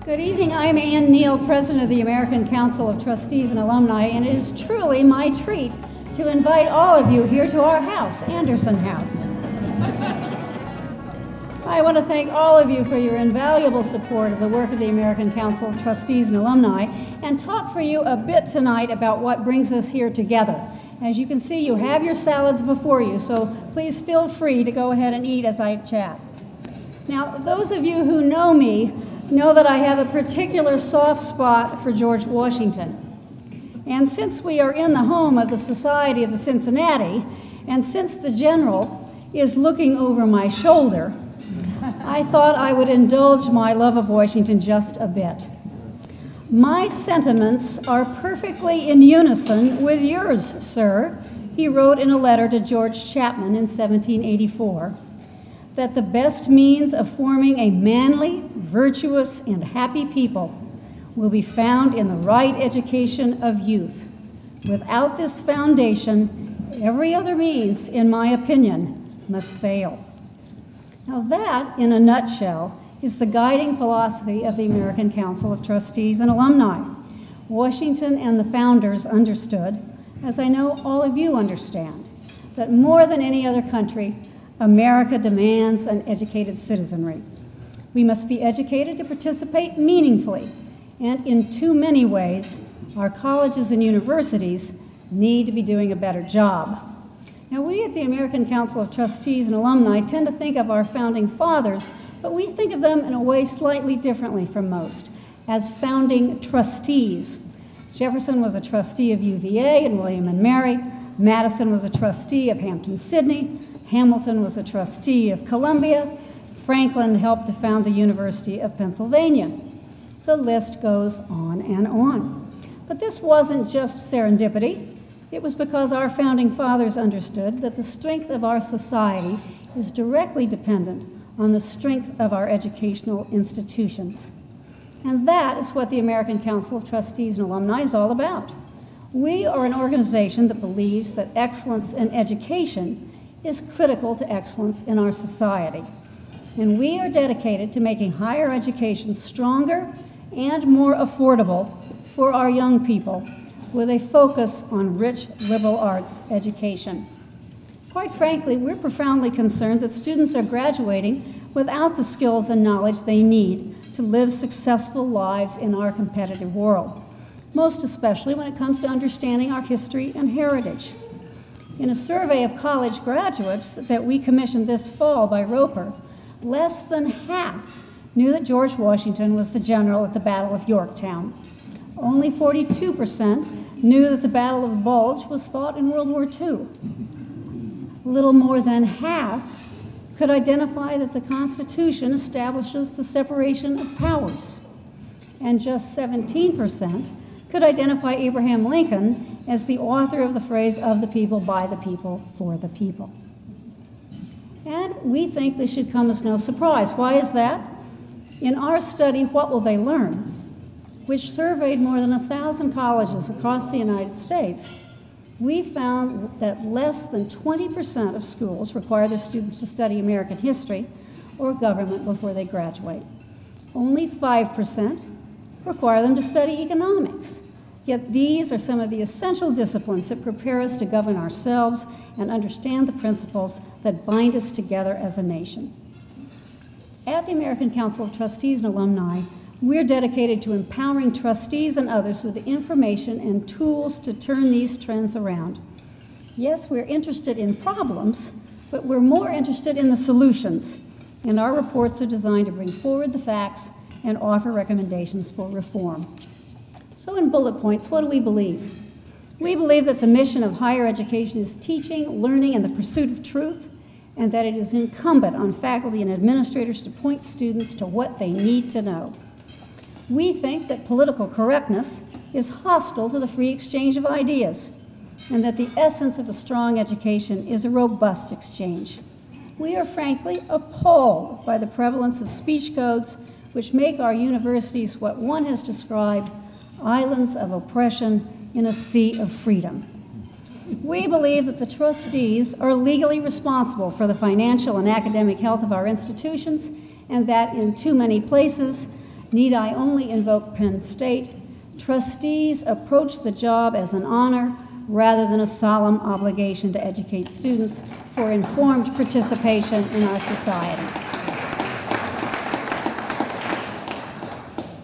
Good evening. I'm Neale, President of the American Council of Trustees and Alumni, and it is truly my treat to invite all of you here to our house, Anderson House. I want to thank all of you for your invaluable support of the work of the American Council of Trustees and Alumni and talk for you a bit tonight about what brings us here together. As you can see, you have your salads before you, so please feel free to go ahead and eat as I chat. Now, those of you who know me know that I have a particular soft spot for George Washington. And since we are in the home of the Society of the Cincinnati, and since the General is looking over my shoulder, I thought I would indulge my love of Washington just a bit. My sentiments are perfectly in unison with yours, sir, he wrote in a letter to George Chapman in 1784, that the best means of forming a manly, virtuous, and happy people will be found in the right education of youth. Without this foundation, every other means, in my opinion, must fail. Now that, in a nutshell, is the guiding philosophy of the American Council of Trustees and Alumni. Washington and the founders understood, as I know all of you understand, that more than any other country, America demands an educated citizenry. We must be educated to participate meaningfully, and in too many ways, our colleges and universities need to be doing a better job. Now, we at the American Council of Trustees and Alumni tend to think of our founding fathers, but we think of them in a way slightly differently from most, as founding trustees. Jefferson was a trustee of UVA and William and Mary. Madison was a trustee of Hampton-Sydney. Hamilton was a trustee of Columbia. Franklin helped to found the University of Pennsylvania. The list goes on and on. But this wasn't just serendipity. It was because our founding fathers understood that the strength of our society is directly dependent on the strength of our educational institutions. And that is what the American Council of Trustees and Alumni is all about. We are an organization that believes that excellence in education is critical to excellence in our society. And we are dedicated to making higher education stronger and more affordable for our young people, with a focus on rich liberal arts education. Quite frankly, we're profoundly concerned that students are graduating without the skills and knowledge they need to live successful lives in our competitive world, most especially when it comes to understanding our history and heritage. In a survey of college graduates that we commissioned this fall by Roper, less than half knew that George Washington was the general at the Battle of Yorktown. Only 42% knew that the Battle of the Bulge was fought in World War II. Little more than half could identify that the Constitution establishes the separation of powers. And just 17% could identify Abraham Lincoln as the author of the phrase, "of the people, by the people, for the people." And we think this should come as no surprise. Why is that? In our study, What Will They Learn?, which surveyed more than 1,000 colleges across the United States, we found that less than 20% of schools require their students to study American history or government before they graduate. Only 5% require them to study economics. Yet these are some of the essential disciplines that prepare us to govern ourselves and understand the principles that bind us together as a nation. At the American Council of Trustees and Alumni, we're dedicated to empowering trustees and others with the information and tools to turn these trends around. Yes, we're interested in problems, but we're more interested in the solutions. And our reports are designed to bring forward the facts and offer recommendations for reform. So in bullet points, what do we believe? We believe that the mission of higher education is teaching, learning, and the pursuit of truth, and that it is incumbent on faculty and administrators to point students to what they need to know. We think that political correctness is hostile to the free exchange of ideas, and that the essence of a strong education is a robust exchange. We are frankly appalled by the prevalence of speech codes which make our universities what one has described islands of oppression in a sea of freedom. We believe that the trustees are legally responsible for the financial and academic health of our institutions, and that in too many places, Need I only invoke Penn State? Trustees approach the job as an honor rather than a solemn obligation to educate students for informed participation in our society.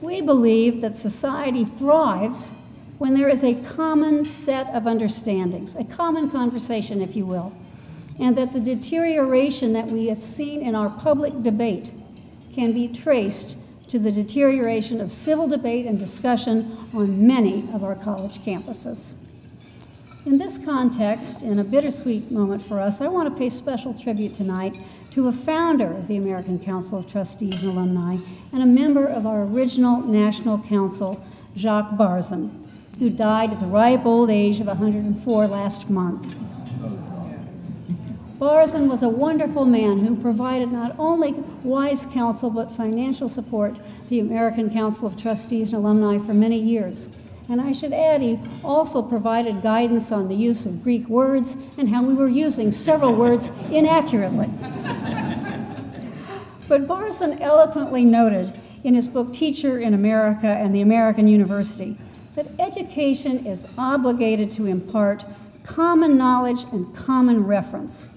We believe that society thrives when there is a common set of understandings, a common conversation, if you will, and that the deterioration that we have seen in our public debate can be traced to the deterioration of civil debate and discussion on many of our college campuses. In this context, in a bittersweet moment for us, I want to pay special tribute tonight to a founder of the American Council of Trustees and Alumni and a member of our original National Council, Jacques Barzun, who died at the ripe old age of 104 last month. Barzun was a wonderful man who provided not only wise counsel but financial support to the American Council of Trustees and Alumni for many years. And I should add, he also provided guidance on the use of Greek words and how we were using several words inaccurately. But Barzun eloquently noted in his book, Teacher in America and the American University, that education is obligated to impart common knowledge and common reference.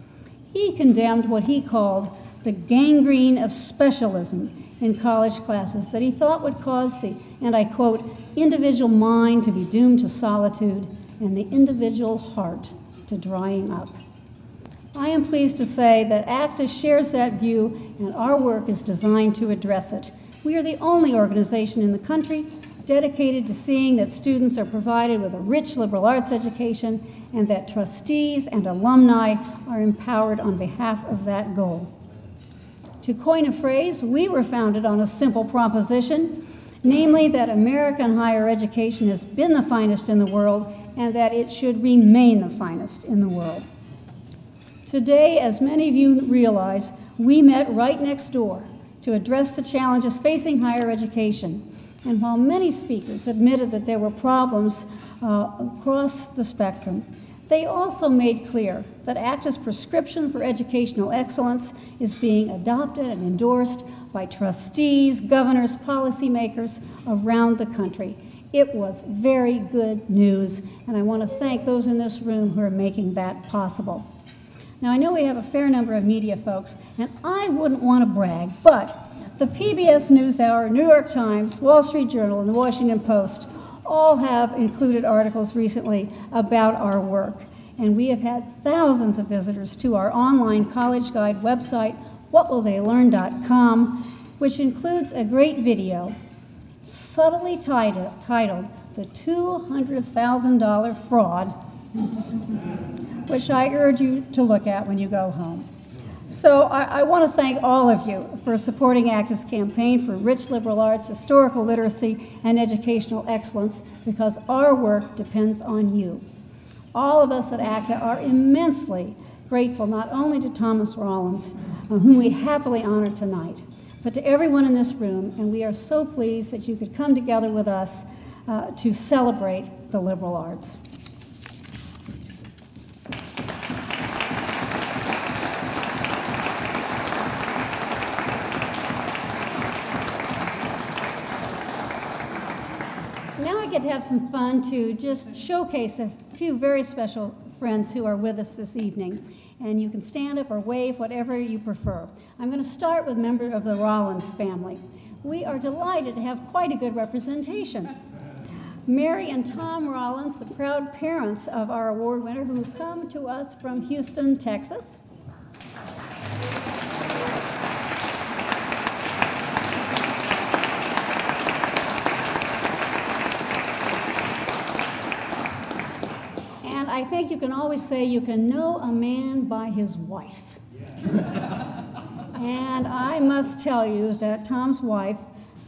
He condemned what he called the gangrene of specialism in college classes that he thought would cause the, and I quote, individual mind to be doomed to solitude and the individual heart to drying up. I am pleased to say that ACTA shares that view and our work is designed to address it. We are the only organization in the country dedicated to seeing that students are provided with a rich liberal arts education and that trustees and alumni are empowered on behalf of that goal. To coin a phrase, we were founded on a simple proposition, namely that American higher education has been the finest in the world and that it should remain the finest in the world. Today, as many of you realize, we met right next door to address the challenges facing higher education. And while many speakers admitted that there were problems across the spectrum, they also made clear that ACTA's prescription for educational excellence is being adopted and endorsed by trustees, governors, policymakers around the country. It was very good news, and I want to thank those in this room who are making that possible. Now, I know we have a fair number of media folks, and I wouldn't want to brag, but the PBS NewsHour, New York Times, Wall Street Journal, and the Washington Post all have included articles recently about our work. And we have had thousands of visitors to our online college guide website, whatwilltheylearn.com, which includes a great video subtly titled The $200,000 Fraud, which I urge you to look at when you go home. So I want to thank all of you for supporting ACTA's campaign for rich liberal arts, historical literacy, and educational excellence, because our work depends on you. All of us at ACTA are immensely grateful not only to Thomas Rollins, whom we happily honor tonight, but to everyone in this room, and we are so pleased that you could come together with us to celebrate the liberal arts. Now I get to have some fun to just showcase a few very special friends who are with us this evening. And you can stand up or wave, whatever you prefer. I'm going to start with a member of the Rollins family. We are delighted to have quite a good representation. Mary and Tom Rollins, the proud parents of our award winner, who have come to us from Houston, Texas. I think you can always say you can know a man by his wife. And I must tell you that Tom's wife,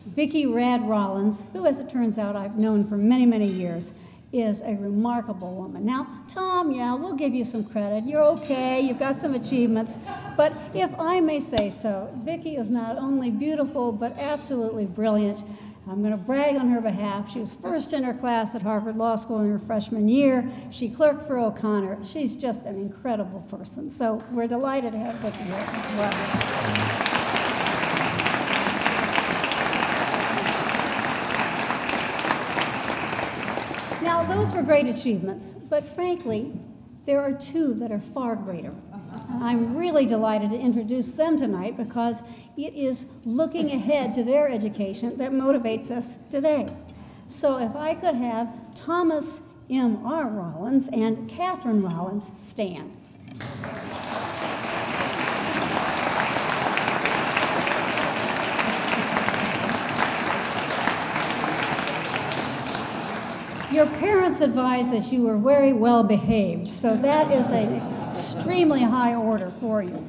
Vicki Rad Rollins, who, as it turns out, I've known for many, many years, is a remarkable woman. Now, Tom, yeah, we'll give you some credit. You're okay, you've got some achievements. But if I may say so, Vicki is not only beautiful, but absolutely brilliant. I'm going to brag on her behalf. She was first in her class at Harvard Law School in her freshman year. She clerked for O'Connor. She's just an incredible person. So we're delighted to have Vicki here as well. Well, those were great achievements, but frankly, there are two that are far greater. I'm really delighted to introduce them tonight because it is looking ahead to their education that motivates us today. So if I could have Thomas M.R. Rollins and Catherine Rollins stand. Your parents advised that you were very well behaved, so that is an extremely high order for you.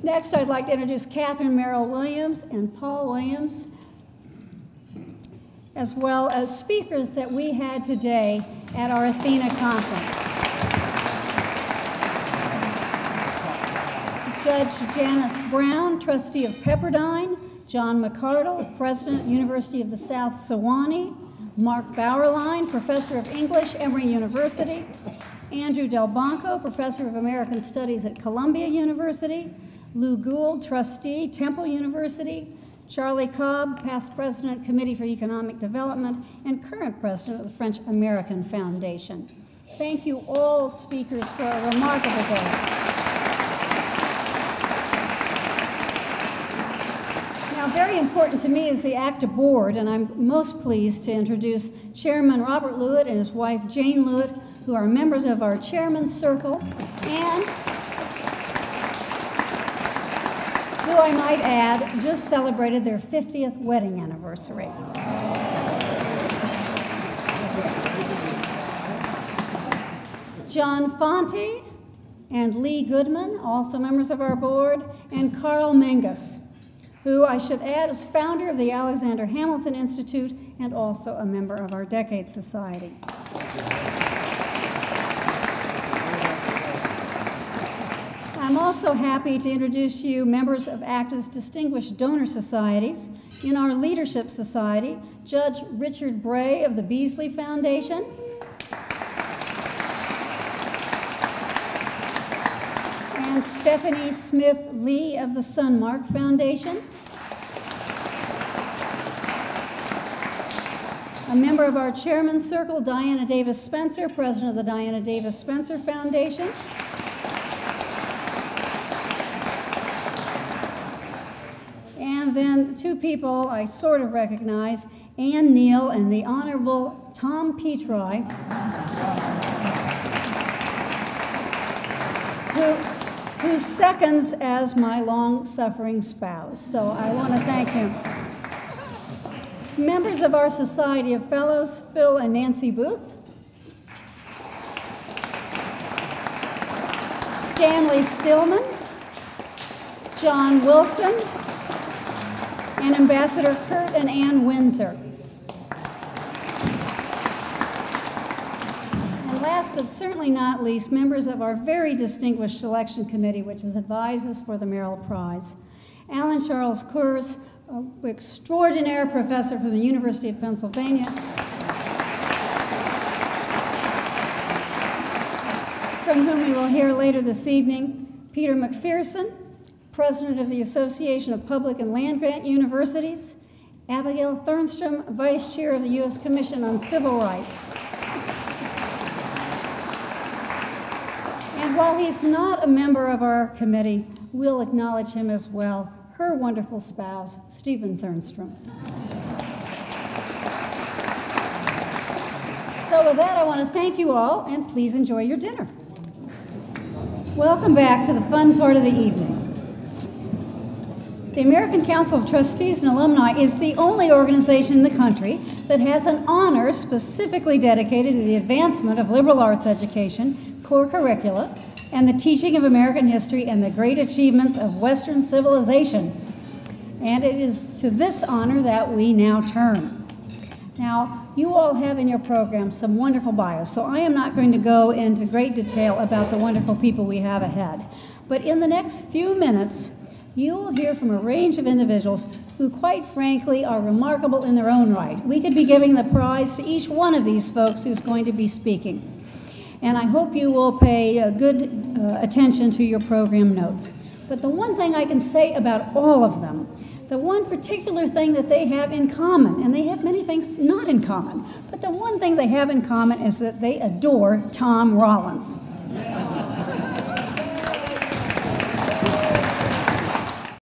Next, I'd like to introduce Catherine Merrill Williams and Paul Williams, as well as speakers that we had today at our ATHENA conference. Judge Janice Brown, trustee of Pepperdine, John McCardle, president, University of the South Sewanee, Mark Bauerlein, professor of English, Emory University, Andrew Del Banco, professor of American Studies at Columbia University, Lou Gould, trustee, Temple University, Charlie Cobb, past president, Committee for Economic Development, and current president of the French American Foundation. Thank you all speakers for a remarkable day. Now, very important to me is the ACTA board, and I'm most pleased to introduce Chairman Robert Lewitt and his wife Jane Lewitt, who are members of our Chairman's Circle, and who I might add just celebrated their 50th wedding anniversary. John Fonte and Lee Goodman, also members of our board, and Carl Menges, who I should add is founder of the Alexander Hamilton Institute and also a member of our Decade Society. I'm also happy to introduce to you members of ACTA's Distinguished Donor Societies. In our Leadership Society, Judge Richard Bray of the Beasley Foundation, and Stephanie Smith Lee of the Sunmark Foundation. A member of our Chairman's Circle, Diana Davis Spencer, president of the Diana Davis Spencer Foundation. And then two people I sort of recognize, Ann Neale and the Honorable Tom Petri, who seconds as my long-suffering spouse. So I want to thank him. Members of our Society of Fellows, Phil and Nancy Booth. Stanley Stillman, John Wilson, and Ambassador Kurt and Ann Windsor. And last but certainly not least, members of our very distinguished selection committee, which is advisors for the Merrill Prize. Alan Charles Kurz, an extraordinary professor from the University of Pennsylvania, from whom we will hear later this evening. Peter McPherson, president of the Association of Public and Land-Grant Universities. Abigail Thernstrom, vice chair of the U.S. Commission on Civil Rights. And while he's not a member of our committee, we'll acknowledge him as well, her wonderful spouse, Stephen Thernstrom. So with that, I want to thank you all, and please enjoy your dinner. Welcome back to the fun part of the evening. The American Council of Trustees and Alumni is the only organization in the country that has an honor specifically dedicated to the advancement of liberal arts education, core curricula, and the teaching of American history and the great achievements of Western civilization. And it is to this honor that we now turn. Now, you all have in your program some wonderful bios, so I am not going to go into great detail about the wonderful people we have ahead. But in the next few minutes, you will hear from a range of individuals who, quite frankly, are remarkable in their own right. We could be giving the prize to each one of these folks who's going to be speaking. And I hope you will pay good attention to your program notes. But the one thing I can say about all of them, the one particular thing that they have in common, and they have many things not in common, but the one thing they have in common is that they adore Tom Rollins.